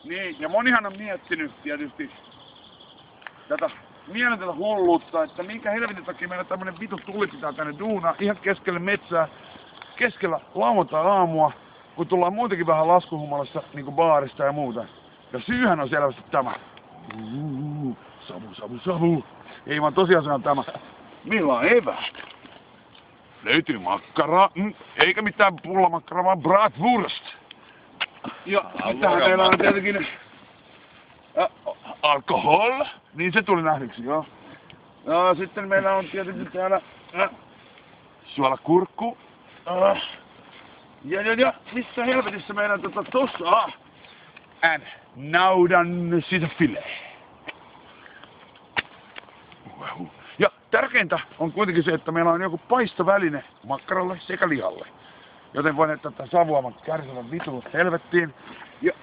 Niin, ja monihan on miettinyt tietysti tätä mieletöntä hulluutta, että minkä helvetin takia meillä tämmönen vitu tuli pitää tänne duunaa ihan keskelle metsää, keskellä lauantai-aamua, kun tullaan muutenkin vähän laskuhumalassa niinku baarista ja muuta. Ja syyhän on selvästi tämä. Savu. Ei vaan tosiasiaan tämä. Millä on eväät? Löytyy makkaraa, eikä mitään pullamakkaraa, vaan bratwurst. Ja mitähän meillä on tietenkin alkohol, niin se tuli nähdyksi, joo. Ja sitten meillä on tietenkin täällä suolakurkku. Ja missä helvetissä meidän tossa naudan sisäfile. Ja tärkeintä on kuitenkin se, että meillä on joku paistoväline makkaralle sekä lihalle. Joten voin tätä savua kärsivän vitun helvettiin. Ja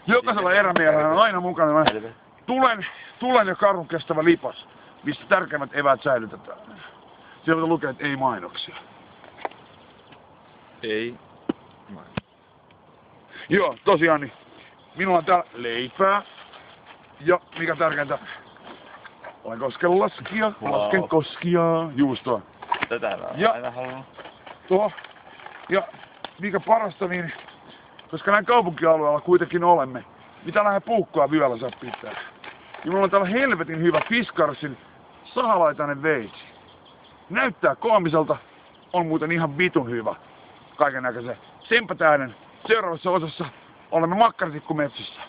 jokaisella erämiehellä on aina mukana tulen ja karhun kestävä lipas, mistä tärkeimmät eväät säilytetään. Sieltä lukee, että ei mainoksia. Ei. Joo, tosiaan niin. Minulla on täällä leipää. Ja mikä tärkeintä, olen koskenlaskija, lasken koskia, juustoa. Tätä mä aina halunnut. Ja mikä parasta, niin koska näin kaupunkialueella kuitenkin olemme, mitä lähde puukkoa vyöllä saa pitää. Ja mulla on täällä helvetin hyvä Fiskarsin sahalaitainen veitsi. Näyttää koomiselta, on muuten ihan vitun hyvä. Kaiken näköisen. Senpä tähden seuraavassa osassa olemme makkartikkumetsissä.